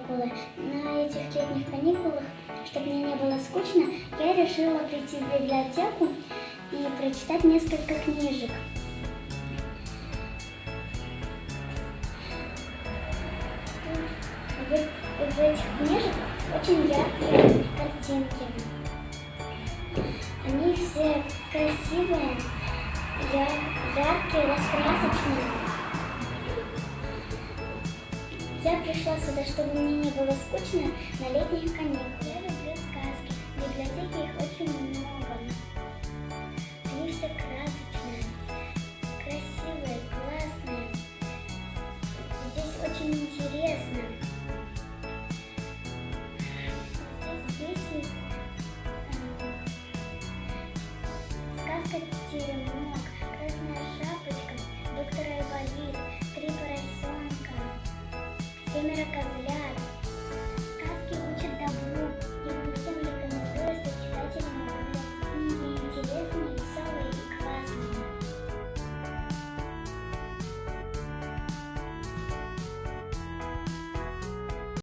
каникулы. На этих летних каникулах, чтобы мне не было скучно, я решила прийти в библиотеку и прочитать несколько книжек. В этих книжек очень яркие картинки. Они все красивые, яркие, раскрасочные. Я пришла сюда, чтобы мне не было скучно на летних каникулах. Я люблю сказки. В библиотеке их очень много. Они все красочные, красивые, классные. Здесь очень интересно. Здесь есть сказка «Теремок».